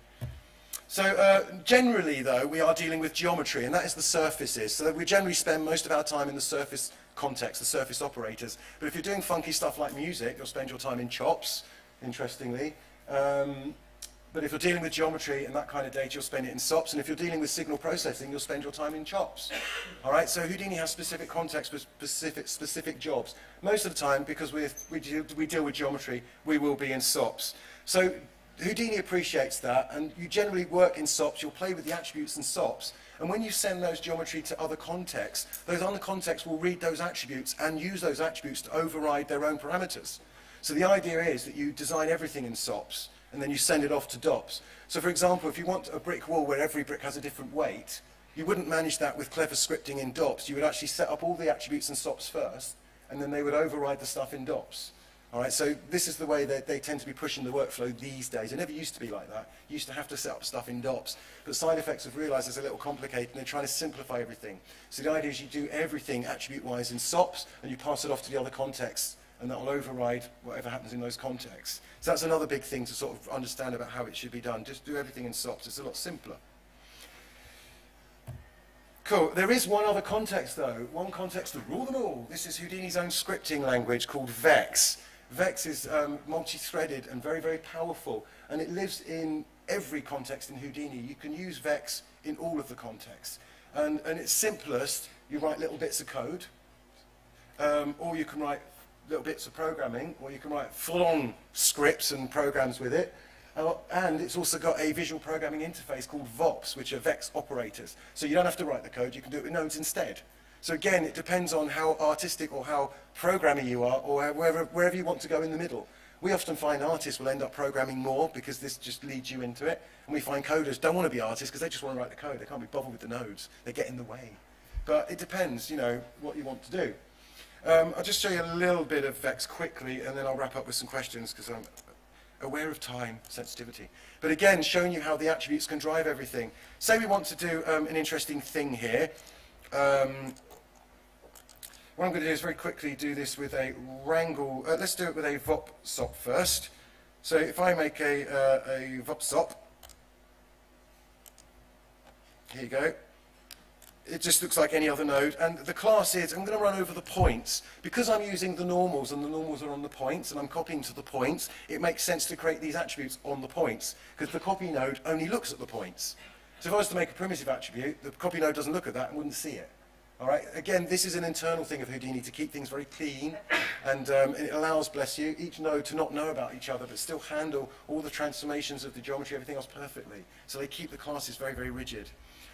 So generally, though, we are dealing with geometry, and that is the surfaces. So we generally spend most of our time in the surface context, the surface operators. But if you're doing funky stuff like music, you'll spend your time in CHOPs, interestingly. But if you're dealing with geometry and that kind of data, you'll spend it in SOPs. And if you're dealing with signal processing, you'll spend your time in CHOPs. All right, so Houdini has specific contexts with specific jobs. Most of the time, because we deal with geometry, we will be in SOPs. So Houdini appreciates that, and you generally work in SOPs, you'll play with the attributes in SOPs, and when you send those geometry to other contexts, those other contexts will read those attributes and use those attributes to override their own parameters. So the idea is that you design everything in SOPs, and then you send it off to DOPS. So for example, if you want a brick wall where every brick has a different weight, you wouldn't manage that with clever scripting in DOPS. You would actually set up all the attributes and SOPs first, and then they would override the stuff in DOPS. All right, so this is the way that they tend to be pushing the workflow these days. It never used to be like that. You used to have to set up stuff in DOPS. But SideFX have realized it's a little complicated, and they're trying to simplify everything. So the idea is you do everything attribute-wise in SOPs, and you pass it off to the other contexts, and that will override whatever happens in those contexts. So that's another big thing to sort of understand about how it should be done. Just do everything in SOPs. It's a lot simpler. Cool. There is one other context, though. One context to rule them all. This is Houdini's own scripting language called Vex. Vex is multi-threaded and very, very powerful, and it lives in every context in Houdini. You can use Vex in all of the contexts. And its simplest, you write little bits of code, or you can write little bits of programming, or you can write full-on scripts and programs with it. And it's also got a visual programming interface called VOPs, which are Vex operators. So you don't have to write the code, you can do it with nodes instead. So again, it depends on how artistic or how programming you are, or wherever you want to go in the middle. We often find artists will end up programming more because this just leads you into it. And we find coders don't want to be artists because they just want to write the code. They can't be bothered with the nodes. They get in the way. But it depends, you know, what you want to do. I'll just show you a little bit of Vex quickly, and then I'll wrap up with some questions because I'm aware of time sensitivity. But again, showing you how the attributes can drive everything. Say we want to do an interesting thing here. What I'm going to do is very quickly do this with a wrangle. Let's do it with a VOP SOP first. So if I make a VOP SOP, here you go. It just looks like any other node. And the class is, I'm going to run over the points. Because I'm using the normals, and the normals are on the points, and I'm copying to the points, it makes sense to create these attributes on the points, because the copy node only looks at the points. So if I was to make a primitive attribute, the copy node doesn't look at that and wouldn't see it. All right. Again, this is an internal thing of Houdini to keep things very clean, and it allows, bless you, each node to not know about each other, but still handle all the transformations of the geometry, everything else perfectly. So they keep the classes very, very rigid.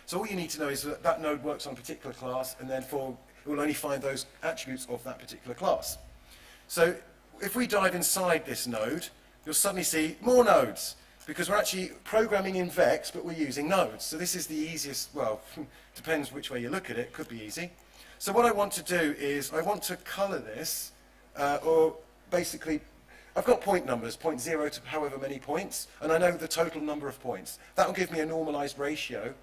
So all you need to know is that that node works on a particular class, and therefore it will only find those attributes of that particular class. So if we dive inside this node, you'll suddenly see more nodes, because we're actually programming in Vex, but we're using nodes. So this is the easiest, well, depends which way you look at it, could be easy. So what I want to do is I want to color this, or basically, I've got point numbers, 0 to however many points, and I know the total number of points. That will give me a normalized ratio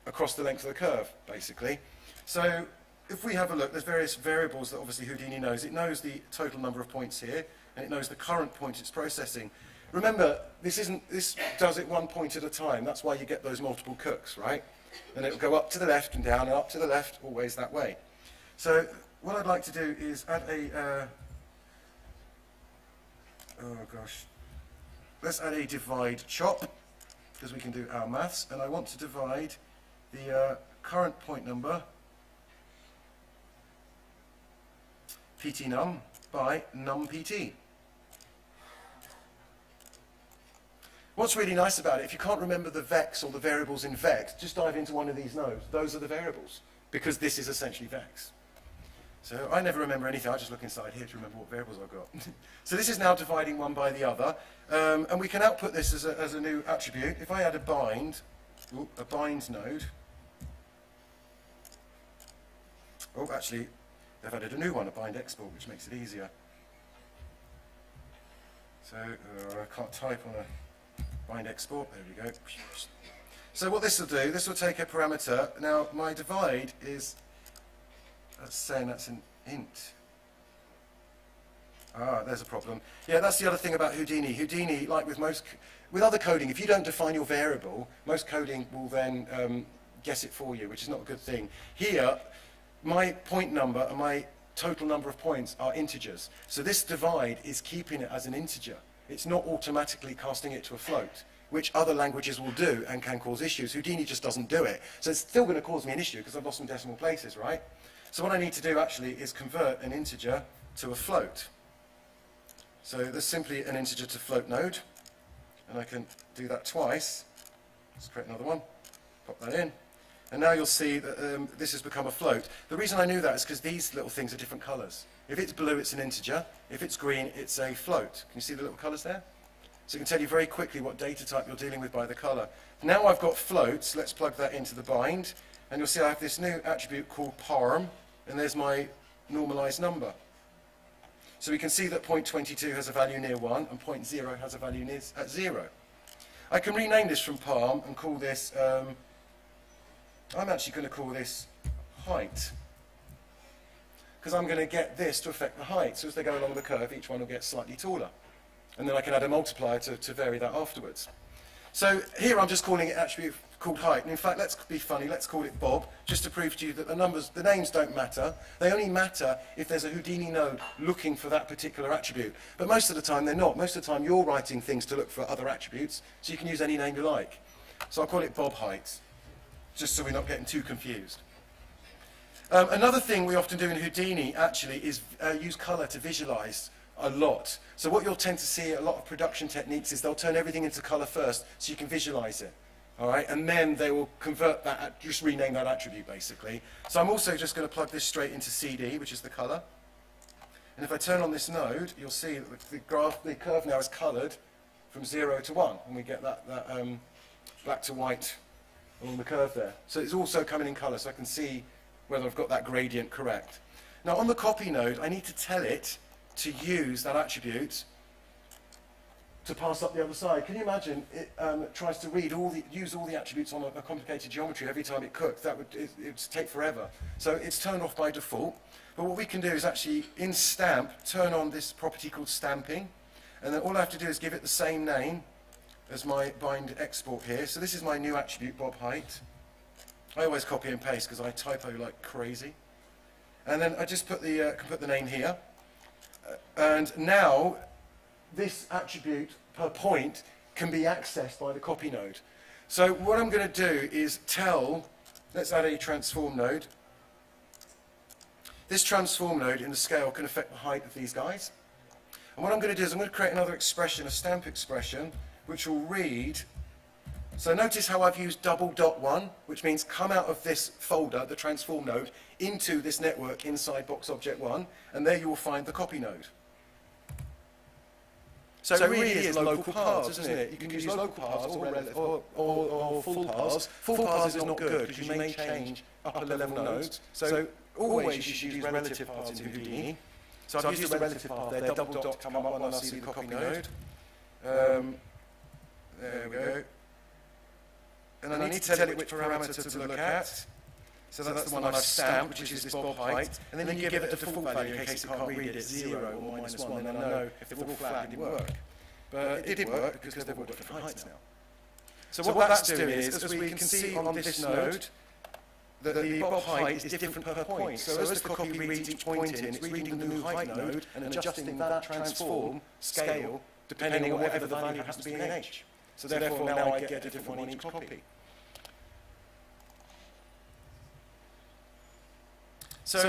across the length of the curve, basically. So if we have a look, there's various variables that obviously Houdini knows. It knows the total number of points here, and it knows the current point it's processing. Remember, this does it one point at a time. That's why you get those multiple cooks, right? And it'll go up to the left and down and up to the left, always that way. So what I'd like to do is add a, oh gosh, let's add a divide chop, because we can do our maths, and I want to divide the current point number, pt num, by num pt. What's really nice about it, if you can't remember the Vex or the variables in Vex, just dive into one of these nodes. Those are the variables, because this is essentially Vex. So I never remember anything, I just look inside here to remember what variables I've got. So this is now dividing one by the other, and we can output this as a new attribute. If I add a bind node, oh actually, they've added a new one, a bind export, which makes it easier. So I can't type on a bind export, there we go. So what this will do, this will take a parameter. Now my divide is, that's saying that's an int. Ah, there's a problem. Yeah, that's the other thing about Houdini. Houdini, like with other coding, if you don't define your variable, most coding will then guess it for you, which is not a good thing. Here, my point number and my total number of points are integers. So this divide is keeping it as an integer. It's not automatically casting it to a float, which other languages will do and can cause issues. Houdini just doesn't do it. So it's still going to cause me an issue because I've lost some decimal places, right? So what I need to do actually is convert an integer to a float. So there's simply an integer to float node, and I can do that twice. Let's create another one, pop that in. And now you'll see that this has become a float. The reason I knew that is because these little things are different colours. If it's blue, it's an integer. If it's green, it's a float. Can you see the little colours there? So it can tell you very quickly what data type you're dealing with by the color. Now I've got floats, let's plug that into the bind, and you'll see I have this new attribute called parm, and there's my normalized number. So we can see that 0.22 has a value near 1, and 0.0 has a value near at 0. I can rename this from parm and call this, I'm actually going to call this height, because I'm going to get this to affect the height. So as they go along the curve, each one will get slightly taller. And then I can add a multiplier to vary that afterwards. So here I'm just calling it attribute called height. And in fact, let's be funny, let's call it Bob, just to prove to you that the names don't matter. They only matter if there's a Houdini node looking for that particular attribute. But most of the time they're not. Most of the time you're writing things to look for other attributes, so you can use any name you like. So I'll call it Bob height, just so we're not getting too confused. Another thing we often do in Houdini actually is use color to visualize a lot. So what you'll tend to see a lot of production techniques is they'll turn everything into color first so you can visualize it. All right, and then they will convert that, just rename that attribute basically. So I'm also just going to plug this straight into CD, which is the color. And if I turn on this node, you'll see that the curve now is colored from 0 to 1, and we get that black to white along the curve there. So it's also coming in color, so I can see whether I've got that gradient correct. Now on the copy node, I need to tell it to use that attribute to pass up the other side. Can you imagine it tries to use all the attributes on a complicated geometry every time it cooks? It would take forever. So it's turned off by default. But what we can do is actually, in stamp, turn on this property called stamping. And then all I have to do is give it the same name as my bind export here. So this is my new attribute, Bob height. I always copy and paste because I typo like crazy. And then I just can put the name here. And now this attribute per point can be accessed by the copy node. So what I'm going to do is let's add a transform node. This transform node in the scale can affect the height of these guys. And what I'm going to do is I'm going to create another expression, a stamp expression, which will read. So notice how I've used $1, which means come out of this folder, the transform node, into this network inside box object 1, and there you will find the copy node. So it really is local paths, isn't it? You can use local paths or full paths. Full paths is not good because you may change upper level nodes. So always you should use relative paths in Houdini. So I've used the relative path there, $, come up and I see the copy node. There we go. And then I need to tell it which parameter to look at. So that's the one I've stamped, which is this Bob height. And then you give it a default value in case it can't read it, 0 or -1. Then I know if they're all flat, it didn't work. But it did work because they're all different heights now. So what that's doing is, as we can see on this node, that the Bob height is different per point. So as the copy reads each point in, it's reading the new height node and adjusting that transform scale depending on whatever the value has to be in H. So therefore now I get a different one in each copy. So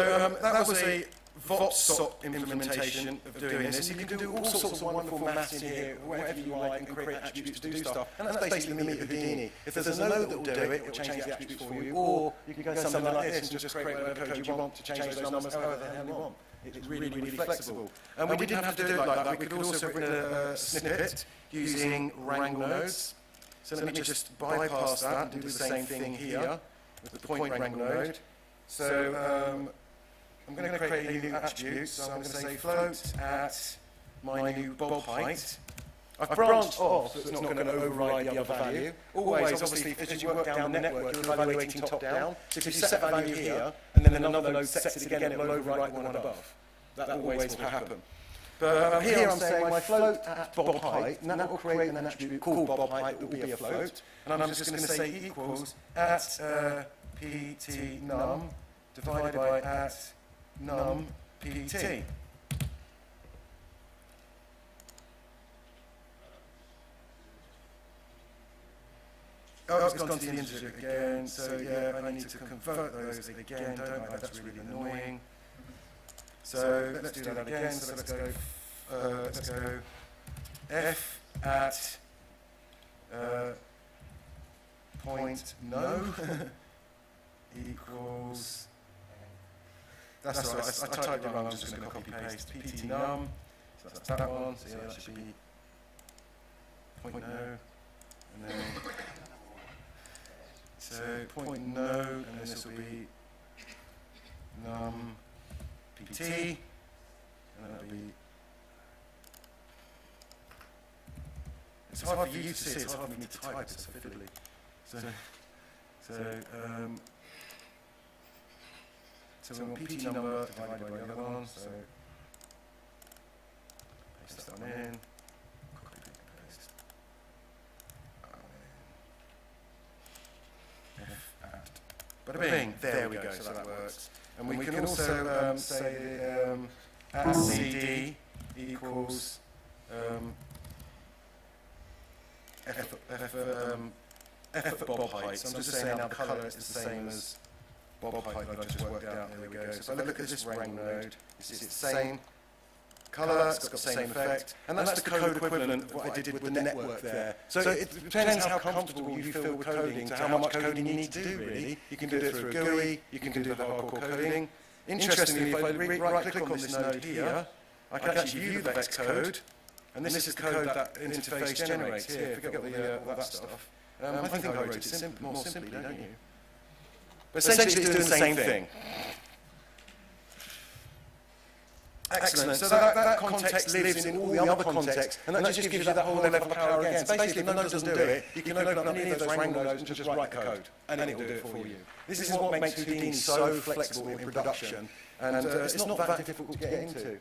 that was a VOPSOP implementation of doing this. And you can do all sorts of wonderful maths in here, whatever you like, and create attributes to do stuff. And that's basically the meat of Houdini. If there's a node that will do it, it will change the attributes for you. Or you can go something like this and just create whatever code you want to change those numbers however the hell you want. It's really, really flexible. And we didn't have to do it like that. We could also have written a snippet using wrangle nodes. So let me just bypass that and do the same thing here with the point wrangle node. So I'm going to create a new attribute, so I'm going to say float at my new Bob height. I've branched off, so it's not going to override the other value. Always, obviously, as you work down the network, you're evaluating top down. So if you set a value here, and then another node sets it again, it will override the one above. That always will happen. But here I'm saying my float at Bob height, and that will create an attribute called Bob height that will be a float. And I'm just going to say equals at pt num divided by at num pt. Oh, it's gone to the integer again, so yeah, I need to convert those again, don't I? That's really annoying. So let's do that again, so let's go f at point no equals, that's all right, I typed it wrong, I'm just going to copy paste pt num, so that's that one, so yeah, that should be point no, and then so point no, and then this will be num pt, and that'll be. It's hard for you to see. It's hard for me to type. It's so fiddly. So we want PT number divided by the other one. So paste that one in. Copy paste. F at. Bada bing. There we go. So that works. And we can also say at CD equals F at bob height. So I'm just saying now the colour is the same as bob height that I just worked out. There we go. So if I look at this rank node, it's the same colour, it's got the same effect, and that's the code equivalent of what I did with the network there. So it depends how comfortable you feel with coding to how much coding you need to do, really. You can do it through a GUI, you can do the hardcore coding. Interestingly, if I right-click on this node here, I can actually view the Vex code, and this is the code that interface generates. Here, forget all that stuff. I think I wrote it more simply, don't you? But essentially it's doing the same thing. Excellent. So that context lives in all the other contexts, and that just gives you that whole level of power again. So basically, if the node doesn't do it, you can open up any of those wrangle nodes and just write the code, and it will do it for you. This is what makes Houdini so flexible in production, and it's not that difficult to get into.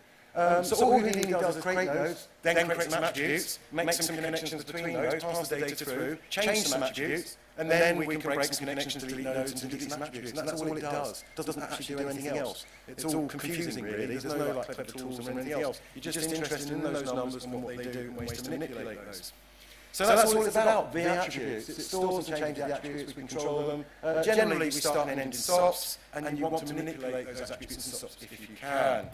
So all Houdini does is create nodes, then create some attributes, make some connections between nodes, pass the data through, change some attributes, and then we can break some connections, delete nodes, and delete some attributes. And that's all it does. It doesn't actually do anything else. It's all confusing, really. There's no like clever tools or anything else. You're just interested in those numbers and what they do and ways to manipulate those. So that's all it's about, the attributes. It stores and changes the attributes, we control them. Generally, we start and end in stops, and you want to manipulate those attributes and stops if you can.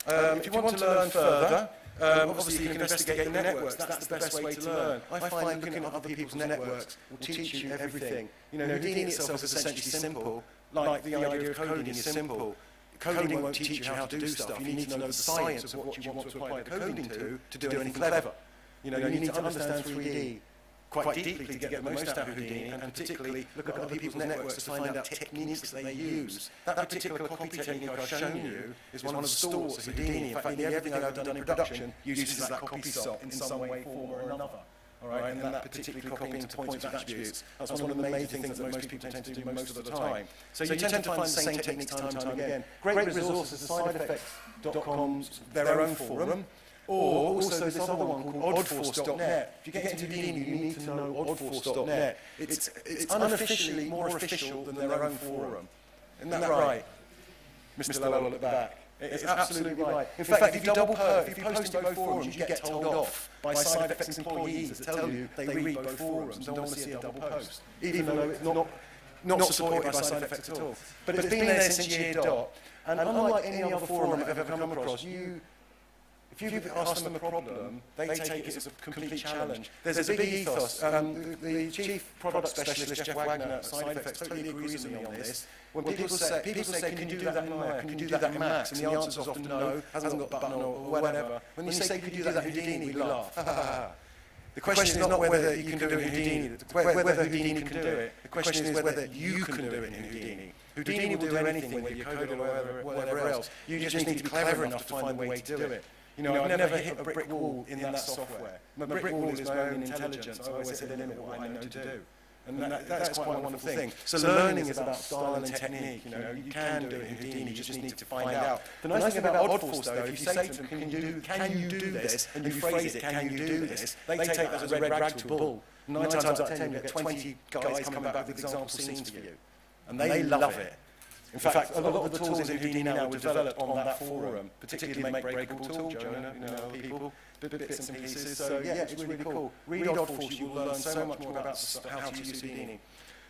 If you want to learn further, obviously you can investigate the networks. That's the best way to learn. I find looking at other people's networks will teach you everything. You know, Houdini itself is essentially simple, like the idea of coding is simple. Coding won't teach you how to do stuff. You need to know the science of what you want to apply the coding to do anything clever. You know, you need to understand 3D quite deeply to get the most out of Houdini, and particularly look at other people's networks to find out techniques that they use. That particular copy technique I've shown you is one of the stalwarts of Houdini. In fact, nearly everything I've done in production uses that copy sop in some way, form or another. All right, and that particularly copying to points of attributes, that's one of the major things that most people tend to do most of the time. So you tend to find the same techniques time and time again. Great resources, SideFX.com's their own forum, or also this other one called oddforce.net. If you get into Houdini, you need to know oddforce.net. It's unofficially more official than their own forum. Isn't that right, Mr. Lowell at the back? It's absolutely right. In fact, if you post in both forums, you get told off by SideFX employees that tell you they read both forums and don't want to see a double post, even though it's not supported by SideFX at all. But it's been there since year dot, and unlike any other forum I've ever come across, if you ask them a problem, they take it as a complete challenge. There's a big ethos. The chief product specialist, Jeff Wagner at SideFX, totally agrees with me on this. When people say, can you do that in Maya, can you do that in Max? And the answer is often no, hasn't got button or whatever. When you say, could you do that in Houdini, we laugh. The question is not whether you can do it in Houdini, whether Houdini can do it. The question is whether you can do it in Houdini. Houdini will do anything, whether you code it or whatever else. You just need to be clever enough to find a way to do it. You know, I've never hit a brick wall in that software. My brick wall is my own intelligence. I always hit a limit what I know to do. And that's quite a wonderful thing. So learning is about style and technique. You know, you can do it in Houdini, you just need to find out. The nice thing about Oddforce, though, if you say to them, can you do this, and you phrase it, can you do this, they take that as a red rag to a bull. 9 times out of 10, you get 20 guys coming back with example scenes for you. And they love it. In fact, a lot of the tools in Houdini now were developed on that forum, particularly the Make Breakable tool, Jonah, you know, people, bits and pieces. So yeah, it's really cool. Read Oddforce, you will learn so much more about how to use Houdini.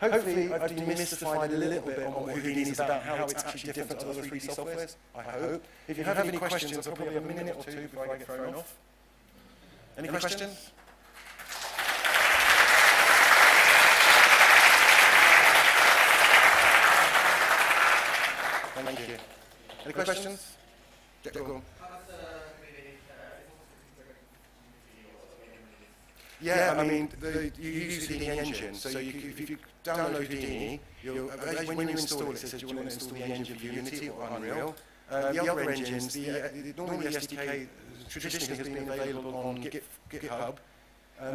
Hopefully, I've demystified a little bit on what Houdini is about, how it's actually different to other 3D softwares, I hope. If you have any questions, I'll probably have a minute or two before I get thrown off. Any questions? Thank you. Any questions? Go on. Yeah, I mean, you use the Houdini engine, so if you download Houdini, when you install it, it says, do you want to install the engine for Unity or Unreal? The other engines, normally the SDK traditionally has been available on GitHub,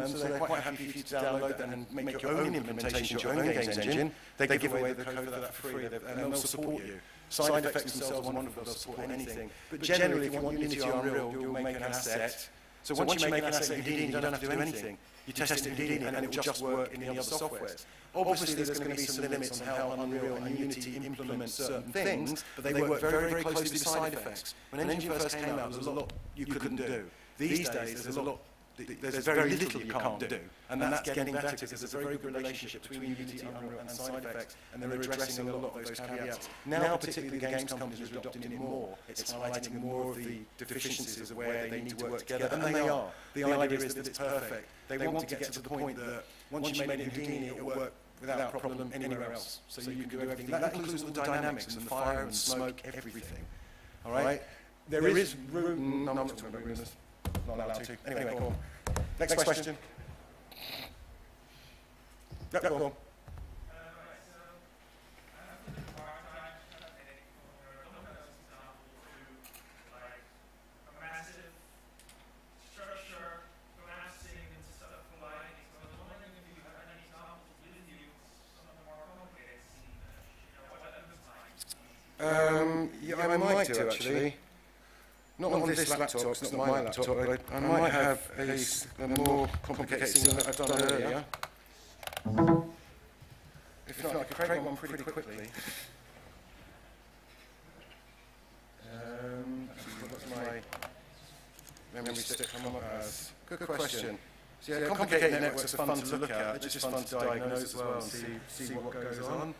so they're quite happy for you to download that and make your own implementation, your own games engine. They give away the code for that for free, and they'll support you. SideFX themselves are wonderful, they'll support anything. But generally, if you want Unity or Unreal, you'll make an asset. So once you make an asset in Houdini, you don't have to do anything. You test it in Houdini and it will just work in the other softwares. Obviously, there's going to be some limits on how Unreal and Unity implement certain things, but they work very, very closely with SideFX. When an engine first came out, there was a lot you couldn't do. These days, there's very little you can't do, and that's getting better because there's a very good relationship between Unity, Unreal, and SideFX, and they're addressing a lot of those caveats. Now, particularly the games companies are adopting it more. It's highlighting more of the deficiencies of where they need to work together, and they are. The idea is that it's perfect. They want to get to the point that once you make it in Houdini, it will work without problem anywhere else. So you can do everything. That includes all the dynamics and the fire and smoke, everything. All right? There is room. No, I'm not talking about rumors. Not allowed to. Anyway, go on. Next question. Yep, go on. Yeah, I might do actually. Not on this laptop, it's not my laptop, but I might have a more complicated thing that I've done earlier. If not, I could create one pretty quickly. What's my memory stick come up as? Good question. So yeah, complicated networks are fun to look at, they're just fun to diagnose as well and see what goes on.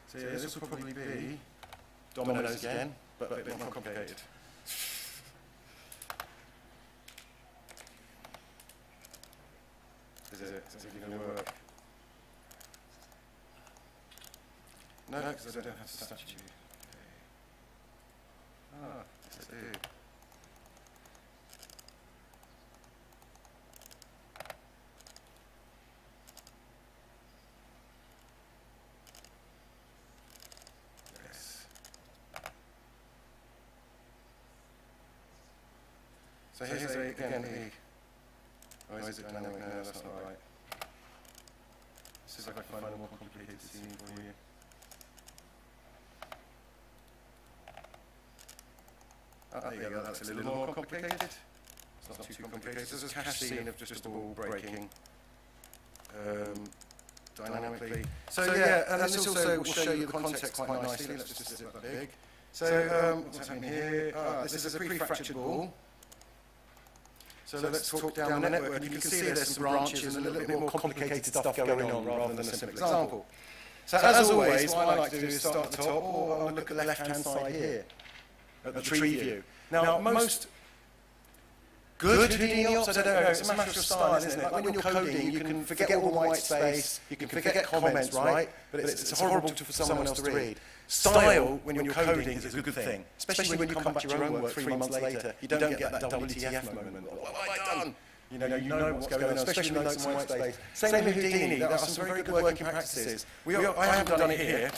So yeah, this will probably be dominoes again, but a bit more complicated. Is it going to work? No, because I don't have the statue. Okay. Ah, yes I do. So here's again oh, is it dynamic? No, that's not right. Let's see if I can find a more complicated scene for you. There you go, that's a little more complicated. It's not too complicated. There's a cache scene of just a ball breaking dynamically. So yeah, and this also will show you the context quite nicely. Let's just zip that big. So what's happening here? This is a pre-fractured ball. So let's talk down the network, and you can see there's some branches and a little bit more complicated stuff going on rather than a simple example. So as always, what I like to do is start at the top, or I'll look at the left-hand side here, at the tree view. Now, most good Houdini ops, I don't know, it's a matter of style, isn't it? Like when you're coding, you can forget all the white space, you can forget comments, right? But it's horrible for someone else to read. Style, when you're coding, is a good thing, especially when you come back to your own work 3 months later. You don't get that WTF moment. What have I done? You know what's going on, especially notes and white space. Same with Houdini. There are some very good working practices. I haven't done it here.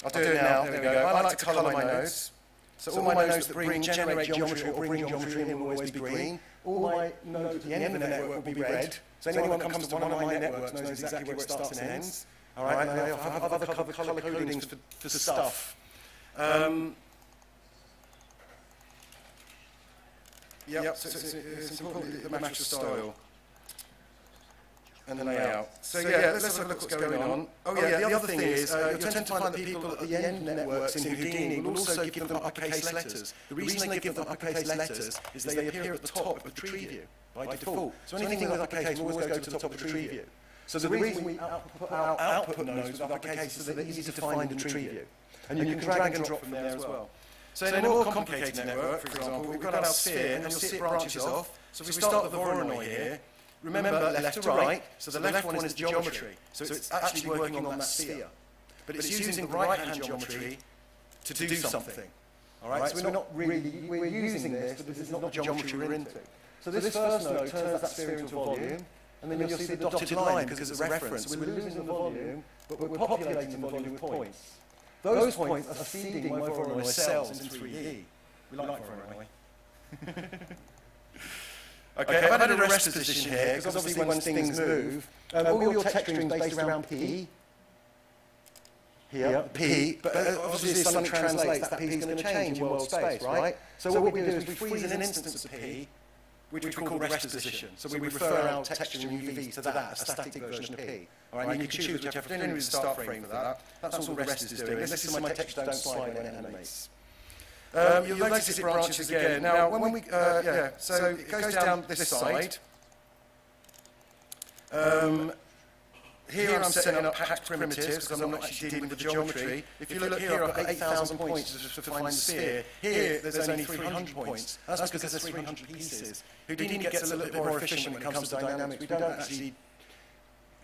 I'll do it now. There we go. I like to colour my nodes. So all my nodes that generate geometry or bring geometry in will always be green. All my nodes at the end of the network will be red. So anyone that comes to one of my networks knows exactly where it starts and ends. All right, and I have other colour codings for stuff. Yep, so it's important that the match of style and the layout. So yeah, let's have a look what's going on. Oh yeah, the other thing is, you'll tend to find that people at the end networks in Houdini will also give them uppercase letters. The reason they give them uppercase letters is they appear at the top of the tree view by default. So anything with uppercase will always go to the top of the tree view. So the reason we put our output nodes with uppercase is that they're easy to find in tree view. And you can drag and drop from there as well. So in a more complicated network, for example, we've got our sphere, and you'll see it branches off. So if we start with the Voronoi here, remember left to right, so the left one is geometry. So it's actually working on that sphere. But it's using the right-hand geometry to do something. All right, so we're using this, but this is not the geometry we're into. So this first node turns that sphere into a volume, and then you'll see the dotted line because it's a reference. We're losing the volume, but we're populating the volume with points. Those points are feeding my Voronoi cells in 3D. We like Voronoi. Okay, I've added a rest position here, because obviously when things move, all your text streams based around P, here, P, but obviously as something translates, that P is going to change in world space, right? So what we do is we freeze an instance of P, which we call rest position. So we refer our texture and UV to that, a static version of P. All right, and you can choose whichever, if you start frame for that, that's all rest is doing. This is my texture don't slide when it animates. You'll notice it branches again. Now, when we, so it goes down this side. Here I'm setting up packed primitives because I'm not actually dealing with the geometry. If you look here, I've got 8,000 points to find the sphere. Here, there's only 300 points. That's because there's 300 pieces. Houdini gets a little bit more efficient when it comes to dynamics. We don't actually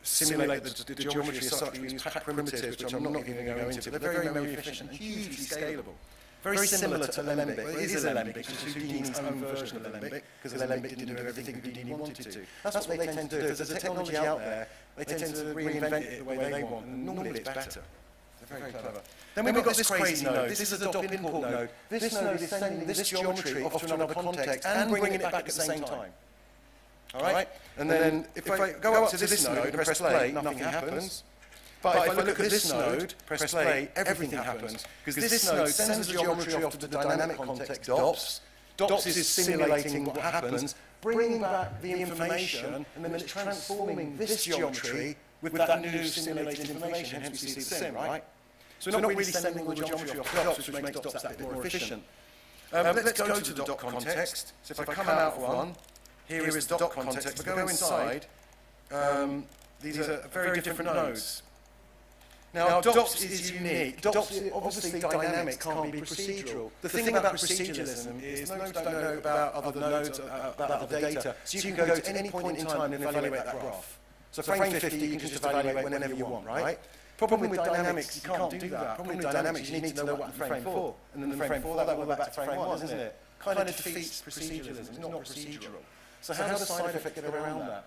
simulate the geometry as such. We use packed primitives, which I'm not even going to go into. They're very memory efficient and hugely scalable. Very similar to Alembic. Well, it is Alembic, which is Houdini's own version of Alembic, because Alembic didn't do everything Houdini wanted to. That's what they tend to do. If there's a technology out there, they tend to reinvent it the way they want, and normally it's better. They're very clever. Then we've got this crazy node. This is a DOP import node. This node is sending this geometry off to another context and bringing it back at the same time. All right? And then if I go up to this node and press play, nothing happens. But if I look at this node, press play, everything happens. Because this node sends the geometry off to the dynamic context, DOPS. DOPS is simulating what happens, bringing back the information, and then it's transforming this geometry with that new simulated information, hence you see the sim, right? So we're not really sending all the geometry off DOPS, which makes DOPS that bit more efficient. Let's go to the DOP context. So if I come out of one, here is the DOP context. If I go inside, these are very different nodes. Now, DOPS is unique. DOPS, obviously, dynamics can't be procedural. The thing about proceduralism is nodes don't know about other nodes, about other data, so you can go to any point in time and evaluate that graph. So frame 50, you can just evaluate whenever you want, right? Problem with dynamics, you can't do that. Problem with dynamics, you need to know what in frame 4. And then frame 4, that will go back to frame 1, isn't it? Kind of defeats proceduralism. It's not procedural. So how does SideFX get around that?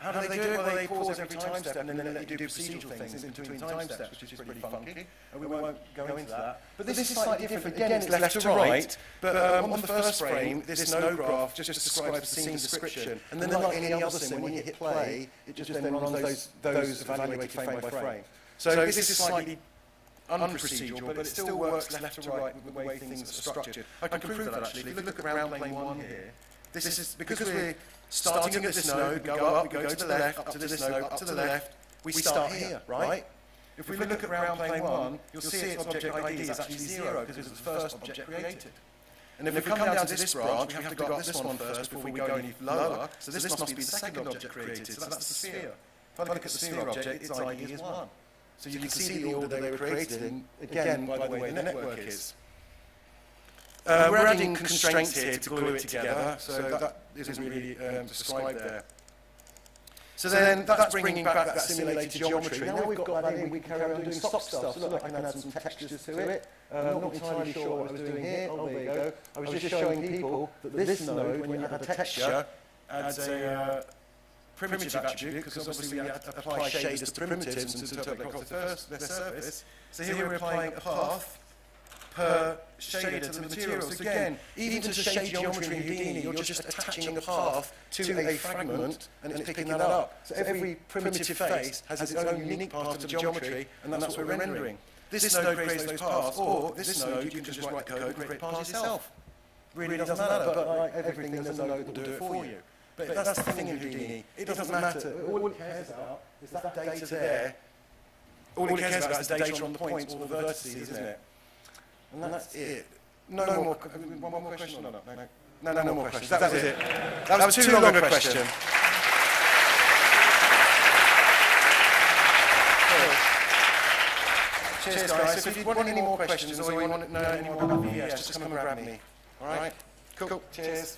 How do they do it? Well, they pause every time step and then let you do procedural things in between time steps, which is pretty funky. And we won't go into that. But this is slightly different. Again, it's left to right. But on the first frame, this node graph just describes the scene description. And then like any other sim, when you hit play, it just then runs those evaluated frame by frame. So this is slightly unprocedural, but it still works left to right with the way things are structured. I can prove that actually. If you look around plane 1 here, this is because we're starting at this node, we go up, we go to the left, up to this node, up to the left, we start here, right? If we look at round plane 1, you'll see its object ID is actually 0 because it's the first object created. And if we come down to this branch, we have to go up this one first before we go any lower, so this must be the second object created, so that's the sphere. If I look at the sphere object, its ID is 1. So you can see the order they were created in, again, by the way the network is. We're adding constraints here to glue it together, so that isn't really described there. So then that's bringing back that simulated geometry. Now we've got that in, we can carry on doing soft stuff. So look, I can add some textures to it. Not entirely sure what I was doing here. Oh, there you go. I was just showing people that this node, when you add a texture, adds a primitive attribute, because obviously we apply shaders to primitives and to interpret across their surface. So here we're applying a path per shader to the material. So again, even to shade geometry in Houdini, you're just attaching a path to a fragment and it's picking that up. So every primitive face has its own unique part of the geometry, and that's what we're rendering. This node creates those paths, or this node, you can just write the code and create paths yourself. Really doesn't matter, but like everything in the node will do it for you. But that's the thing in Houdini. It doesn't matter. All it cares about is that data there. All it cares about is the data on the points, all the vertices, isn't it? And that's it. No more. One more question? No more questions. That was it. That was too long a question. Cheers, guys. So if you want any more questions or you want to know any more about BUas, just come and grab me. All right? Cool. Cheers.